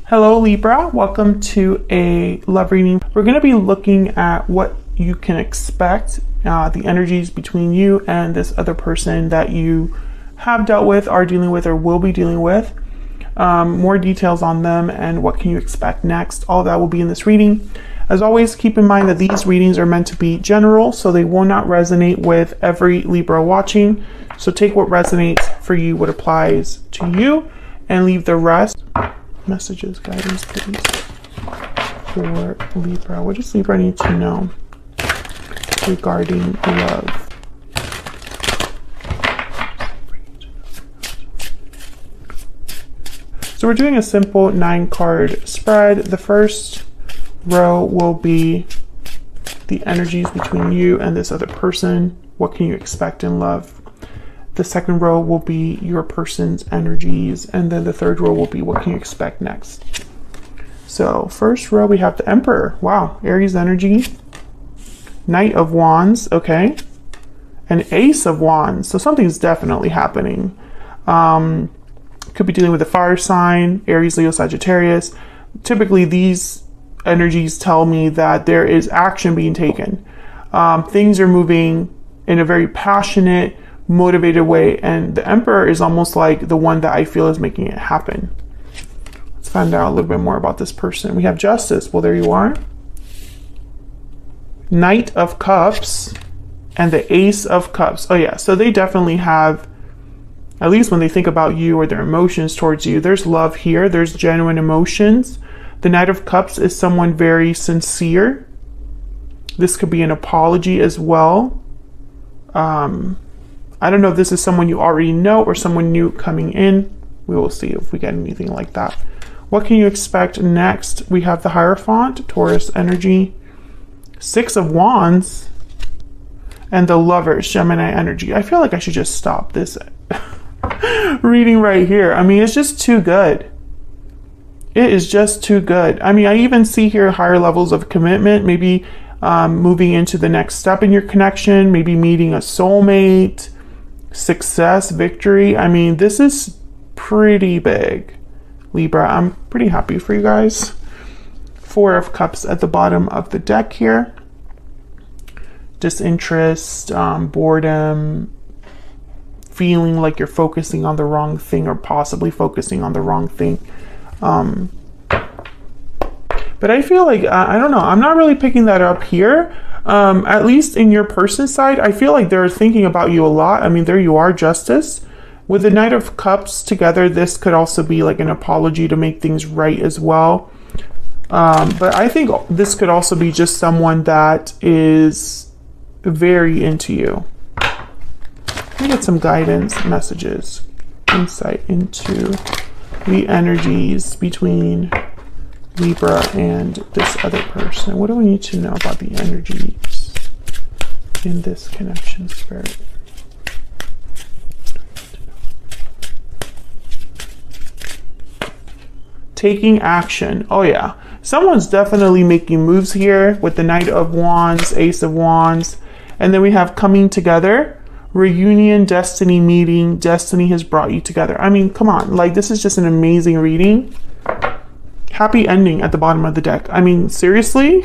Hello Libra, welcome to a love reading. We're going to be looking at what you can expect, the energies between you and this other person that you have dealt with, are dealing with, or will be dealing with. More details on them and what can you expect next. All that will be in this reading. As always, keep in mind that these readings are meant to be general, so they will not resonate with every Libra watching. So take what resonates for you, what applies to you, and leave the rest. Messages, guidance, please, for Libra. What does Libra need to know regarding love? So we're doing a simple 9-card spread. The first row will be the energies between you and this other person. What can you expect in love? The second row will be your person's energies, and then the third row will be what can you expect next. So first row, we have the Emperor. Wow, Aries energy. Knight of Wands, okay. An Ace of Wands, so something's definitely happening. Could be dealing with a fire sign, Aries, Leo, Sagittarius. Typically these energies tell me that there is action being taken. Things are moving in a very passionate, motivated way, and the Emperor is almost like the one that I feel is making it happen. Let's find out a little bit more about this person. We have Justice. Well, there you are. Knight of Cups and the Ace of Cups. Oh yeah, so they definitely have, at least when they think about you or their emotions towards you, there's love here. There's genuine emotions. The Knight of Cups is someone very sincere. This could be an apology as well. I don't know if this is someone you already know or someone new coming in. We will see if we get anything like that. What can you expect next? We have the Hierophant, Taurus energy, Six of Wands, and the Lovers, Gemini energy. I feel like I should just stop this reading right here. I mean, it's just too good. It is just too good. I mean, I even see here higher levels of commitment, maybe moving into the next step in your connection, maybe meeting a soulmate, success, victory. I mean, this is pretty big, Libra. I'm pretty happy for you guys. Four of Cups at the bottom of the deck here. Disinterest, boredom, feeling like you're focusing on the wrong thing or possibly focusing on the wrong thing. But I feel like, I don't know, I'm not really picking that up here. At least in your person's side, I feel like they're thinking about you a lot. I mean, there you are, Justice. With the Knight of Cups together, this could also be like an apology to make things right as well. But I think this could also be just someone that is very into you. Let me get some guidance, messages, insight into the energies between Libra and this other person. What do we need to know about the energies in this connection, Spirit? Taking action. Oh yeah, someone's definitely making moves here with the Knight of Wands, Ace of Wands, and then we have coming together, reunion, destiny meeting. Destiny has brought you together. I mean, come on, like this is just an amazing reading. Happy ending at the bottom of the deck. I mean, seriously?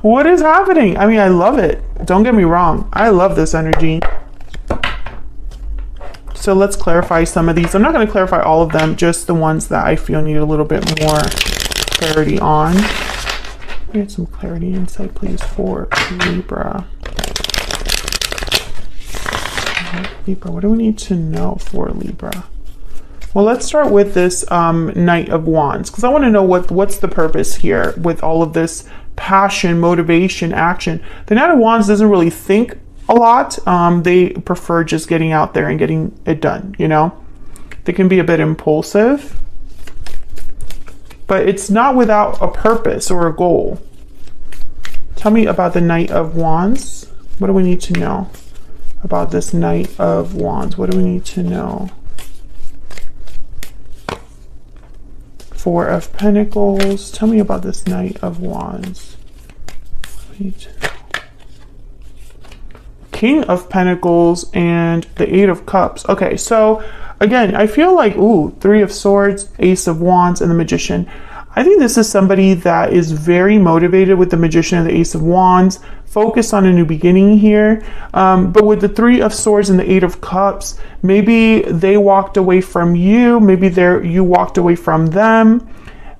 What is happening? I mean, I love it. Don't get me wrong. I love this energy. So let's clarify some of these. I'm not going to clarify all of them, just the ones that I feel need a little bit more clarity on. Get some clarity and insight, please, for Libra. Libra, what do we need to know for Libra? Well, let's start with this Knight of Wands, because I want to know what's the purpose here with all of this passion, motivation, action. The Knight of Wands doesn't really think a lot. They prefer just getting out there and getting it done, you know? They can be a bit impulsive, but it's not without a purpose or a goal. Tell me about the Knight of Wands. What do we need to know about this Knight of Wands? What do we need to know? Four of Pentacles. Tell me about this Knight of Wands. King of Pentacles and the Eight of Cups. Okay, so again, I feel like, ooh, Three of Swords, Ace of Wands, and the Magician. I think this is somebody that is very motivated with the Magician and the Ace of Wands, focused on a new beginning here. But with the Three of Swords and the Eight of Cups, maybe they walked away from you. Maybe you walked away from them.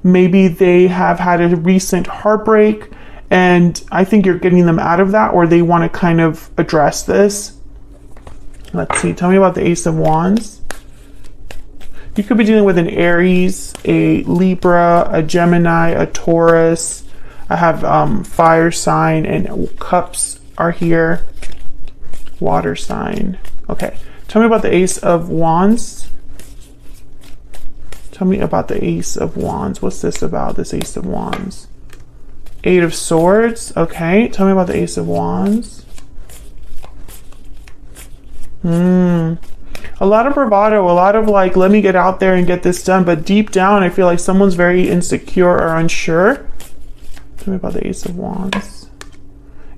Maybe they have had a recent heartbreak, and I think you're getting them out of that, or they want to kind of address this. Let's see. Tell me about the Ace of Wands. You could be dealing with an Aries, a Libra, a Gemini, a Taurus. I have fire sign, and cups are here. Water sign. Okay. Tell me about the Ace of Wands. Tell me about the Ace of Wands. What's this about, this Ace of Wands? Eight of Swords. Okay. Tell me about the Ace of Wands. A lot of bravado, a lot of like, let me get out there and get this done. But deep down, I feel like someone's very insecure or unsure. Tell me about the Ace of Wands.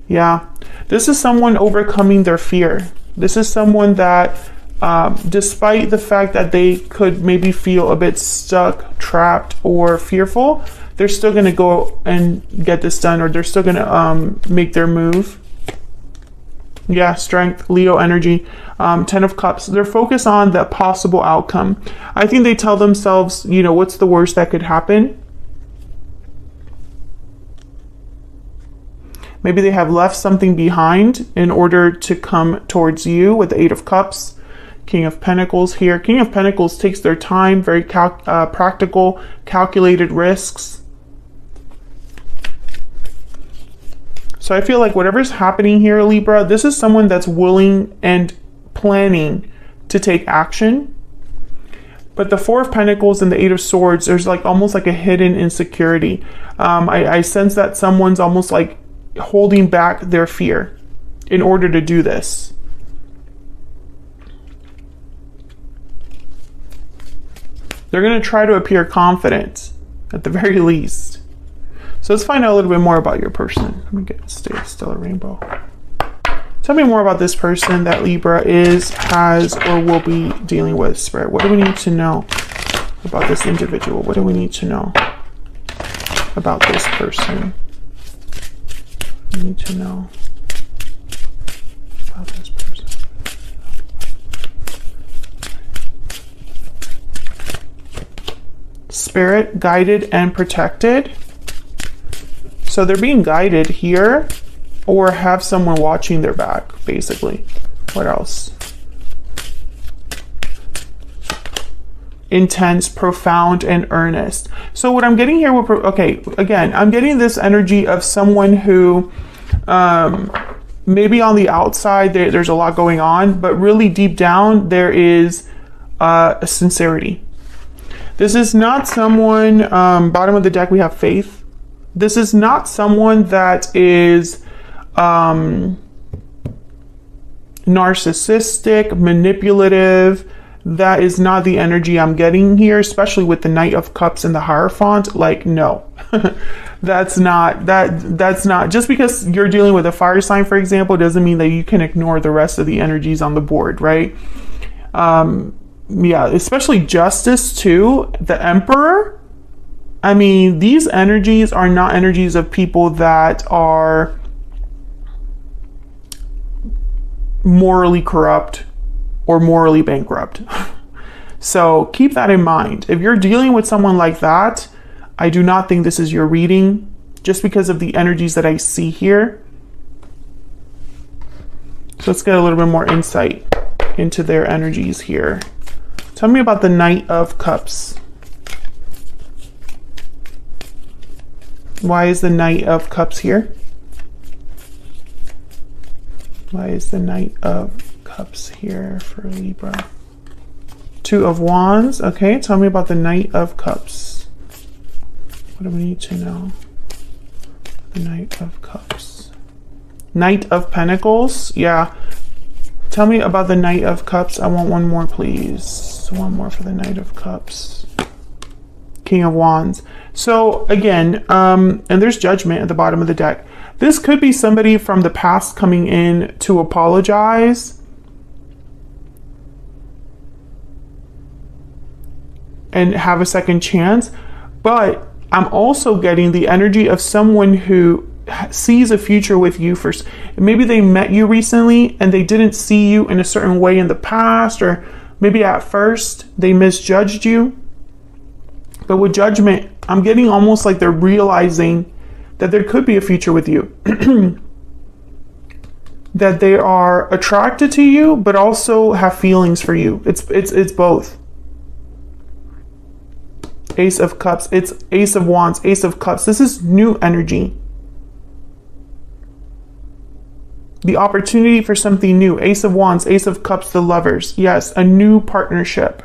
Yeah, this is someone overcoming their fear. This is someone that, despite the fact that they could maybe feel a bit stuck, trapped, or fearful, they're still going to go and get this done, or they're still going to make their move. Yeah, strength, Leo energy. Ten of Cups. They're focused on the possible outcome. I think they tell themselves, you know, what's the worst that could happen? Maybe they have left something behind in order to come towards you with the Eight of Cups. King of Pentacles here. King of Pentacles takes their time, very practical, calculated risks. So I feel like whatever's happening here, Libra, this is someone that's willing and planning to take action. But the Four of Pentacles and the Eight of Swords, there's like almost like a hidden insecurity. I sense that someone's almost like holding back their fear in order to do this. They're going to try to appear confident at the very least. So let's find out a little bit more about your person. Let me get still a rainbow. Tell me more about this person that Libra is, has, or will be dealing with, Spirit. What do we need to know about this individual? What do we need to know about this person? We need to know about this person. Spirit, guided and protected. So they're being guided here, or have someone watching their back, basically. What else? Intense, profound, and earnest. So what I'm getting here, okay, again, I'm getting this energy of someone who maybe on the outside there's a lot going on, but really deep down there is a sincerity. This is not someone, bottom of the deck we have Faith. This is not someone that is narcissistic, manipulative. That is not the energy I'm getting here, especially with the Knight of Cups and the Hierophant. Like, no, that's not, just because you're dealing with a fire sign, for example, doesn't mean that you can ignore the rest of the energies on the board, right? Yeah, especially Justice too, the Emperor. I mean, these energies are not energies of people that are morally corrupt or morally bankrupt. So keep that in mind. If you're dealing with someone like that, I do not think this is your reading, just because of the energies that I see here. So let's get a little bit more insight into their energies here. Tell me about the Knight of Cups. Why is the Knight of Cups here? Why is the Knight of Cups here for Libra? Two of Wands. Okay, tell me about the Knight of Cups. What do we need to know? The Knight of Cups. Knight of Pentacles. Yeah. Tell me about the Knight of Cups. I want one more, please. One more for the Knight of Cups. King of Wands. So again, and there's Judgment at the bottom of the deck. This could be somebody from the past coming in to apologize. and have a second chance. But I'm also getting the energy of someone who sees a future with you first. Maybe they met you recently and they didn't see you in a certain way in the past, or maybe at first they misjudged you. But with judgment, I'm getting almost like they're realizing that there could be a future with you. That they are attracted to you, but also have feelings for you. It's both. Ace of Cups. It's Ace of Wands, Ace of Cups. This is new energy. The opportunity for something new. Ace of Wands, Ace of Cups, the Lovers. Yes, a new partnership.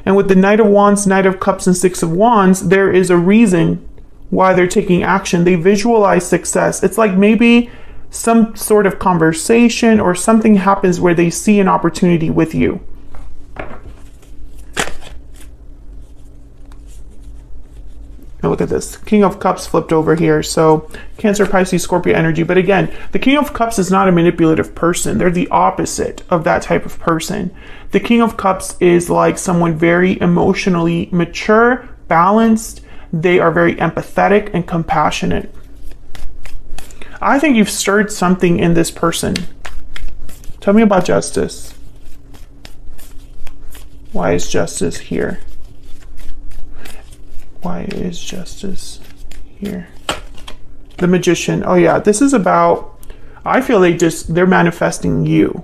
And with the Knight of Wands, Knight of Cups, and Six of Wands, there is a reason why they're taking action. They visualize success. It's like maybe some sort of conversation or something happens where they see an opportunity with you. Now look at this. King of Cups flipped over here. So Cancer, Pisces, Scorpio energy. But again, the King of Cups is not a manipulative person. They're the opposite of that type of person. The King of Cups is like someone very emotionally mature, balanced. They are very empathetic and compassionate. I think you've stirred something in this person. Tell me about Justice. Why is Justice here? Why is Justice here? The Magician. Oh yeah, this is about, I feel they're manifesting you.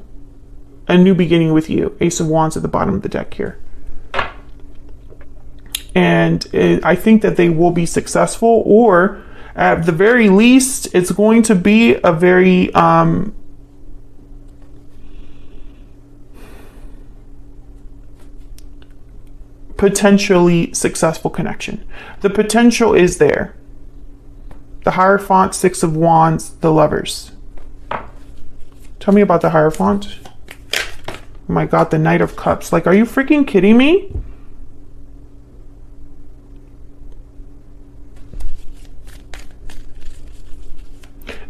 A new beginning with you. Ace of Wands at the bottom of the deck here. And I think that they will be successful, or at the very least, it's going to be a very potentially successful connection. The potential is there. The Hierophant, Six of Wands, the Lovers. Tell me about the Hierophant. Oh my God, the Knight of Cups. Like, are you freaking kidding me?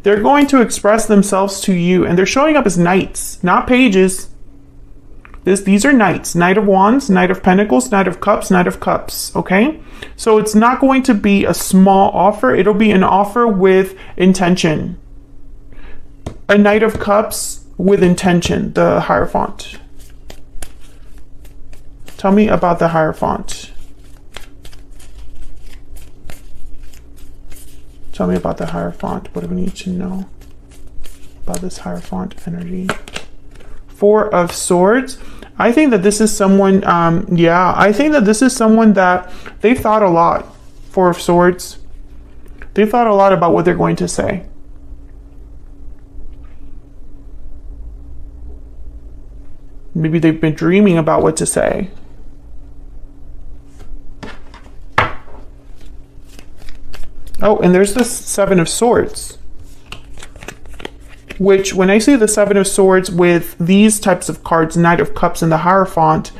They're going to express themselves to you, and they're showing up as knights, not pages. These are knights. Knight of Wands, Knight of Pentacles, Knight of Cups, Knight of Cups, okay? So it's not going to be a small offer. It'll be an offer with intention. A Knight of Cups with intention, the Hierophant. Tell me about the Hierophant. Tell me about the Hierophant. What do we need to know about this Hierophant energy? Four of Swords. I think that this is someone, I think that this is someone that they thought a lot. Four of Swords. They thought a lot about what they're going to say. Maybe they've been dreaming about what to say. Oh, and there's the Seven of Swords. Which, when I say the Seven of Swords with these types of cards, Knight of Cups and the Hierophant,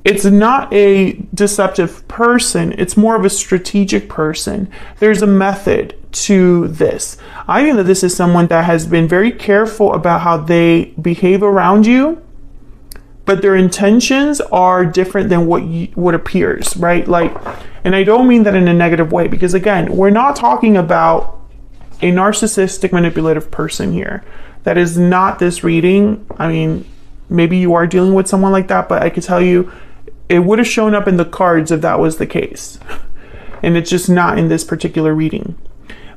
it's not a deceptive person. It's more of a strategic person. There's a method to this. I think that this is someone that has been very careful about how they behave around you, but their intentions are different than what appears, right? Like, and I don't mean that in a negative way, because again, we're not talking about a narcissistic, manipulative person here. That is not this reading. I mean, maybe you are dealing with someone like that, but I could tell you it would have shown up in the cards if that was the case. And it's just not in this particular reading.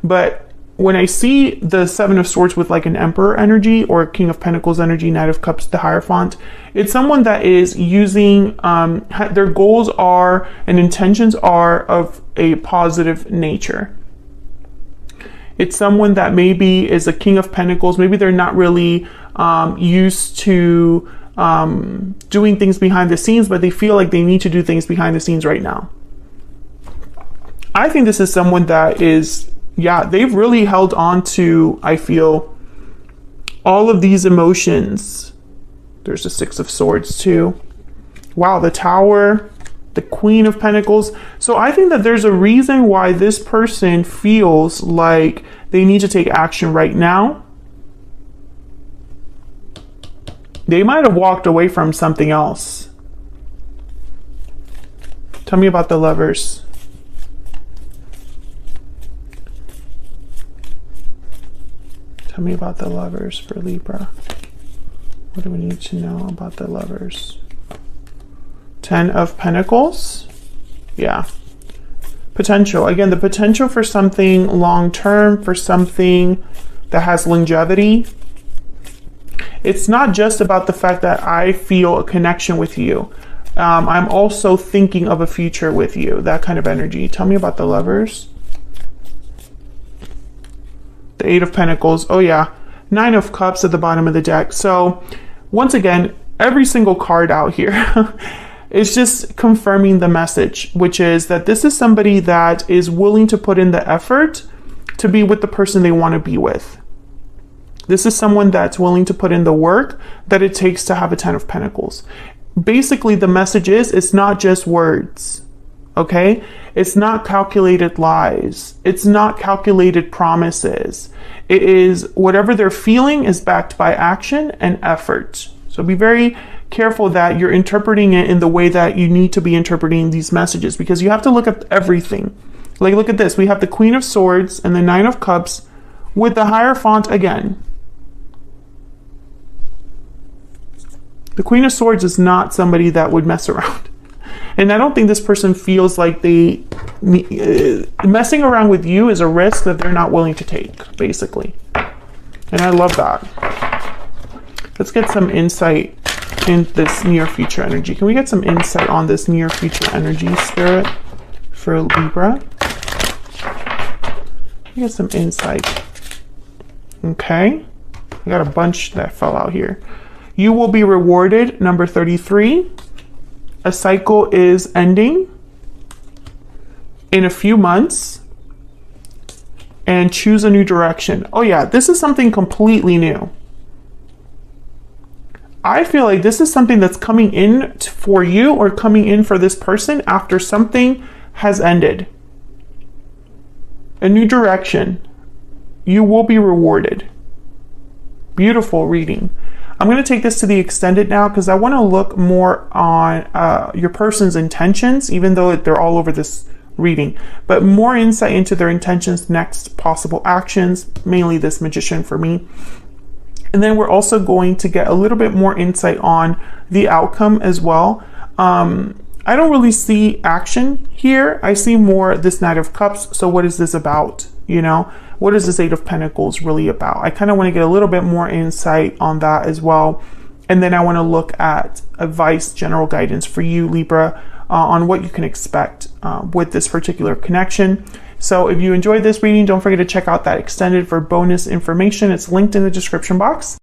But when I see the Seven of Swords with like an Emperor energy or King of Pentacles energy, Knight of Cups, the Hierophant, it's someone that is using, their goals are and intentions are of a positive nature. It's someone that maybe is a King of Pentacles. Maybe they're not really used to doing things behind the scenes, but they feel like they need to do things behind the scenes right now. I think this is someone that is, they've really held on to, I feel, all of these emotions. There's the Six of Swords too. Wow, the Tower, the Queen of Pentacles. So I think that there's a reason why this person feels like they need to take action right now. They might have walked away from something else. Tell me about the Lovers. Tell me about the Lovers for Libra. What do we need to know about the Lovers? 10 of Pentacles. Yeah. Potential. Again, the potential for something long-term, for something that has longevity. It's not just about the fact that I feel a connection with you. I'm also thinking of a future with you. That kind of energy. Tell me about the Lovers. The 8 of Pentacles. Oh yeah. 9 of Cups at the bottom of the deck. So once again, every single card out here is just confirming the message, which is that this is somebody that is willing to put in the effort to be with the person they want to be with. This is someone that's willing to put in the work that it takes to have a 10 of Pentacles. Basically, the message is it's not just words, okay? It's not calculated lies. It's not calculated promises. It is whatever they're feeling is backed by action and effort. So be very careful that you're interpreting it in the way that you need to be interpreting these messages, because you have to look at everything. Like, look at this. We have the Queen of Swords and the 9 of Cups with the Hierophant again. The Queen of Swords is not somebody that would mess around. And I don't think this person feels like they messing around with you is a risk that they're not willing to take, basically. And I love that. Let's get some insight in this near future energy. Can we get some insight on this near future energy, Spirit, for Libra? Get some insight. Okay. I got a bunch that fell out here. You will be rewarded, number 33. A cycle is ending in a few months, and choose a new direction. Oh yeah, this is something completely new. I feel like this is something that's coming in for you or coming in for this person after something has ended. A new direction. You will be rewarded. Beautiful reading. I'm going to take this to the extended now because I want to look more on your person's intentions, even though they're all over this reading, but more insight into their intentions, next possible actions, mainly this Magician for me. And then we're also going to get a little bit more insight on the outcome as well. I don't really see action here. I see more this Knight of Cups. So what is this about? You know, what is this 8 of Pentacles really about? I kind of want to get a little bit more insight on that as well. And then I want to look at advice, general guidance for you, Libra, on what you can expect with this particular connection. So if you enjoyed this reading, don't forget to check out that extended for bonus information. It's linked in the description box.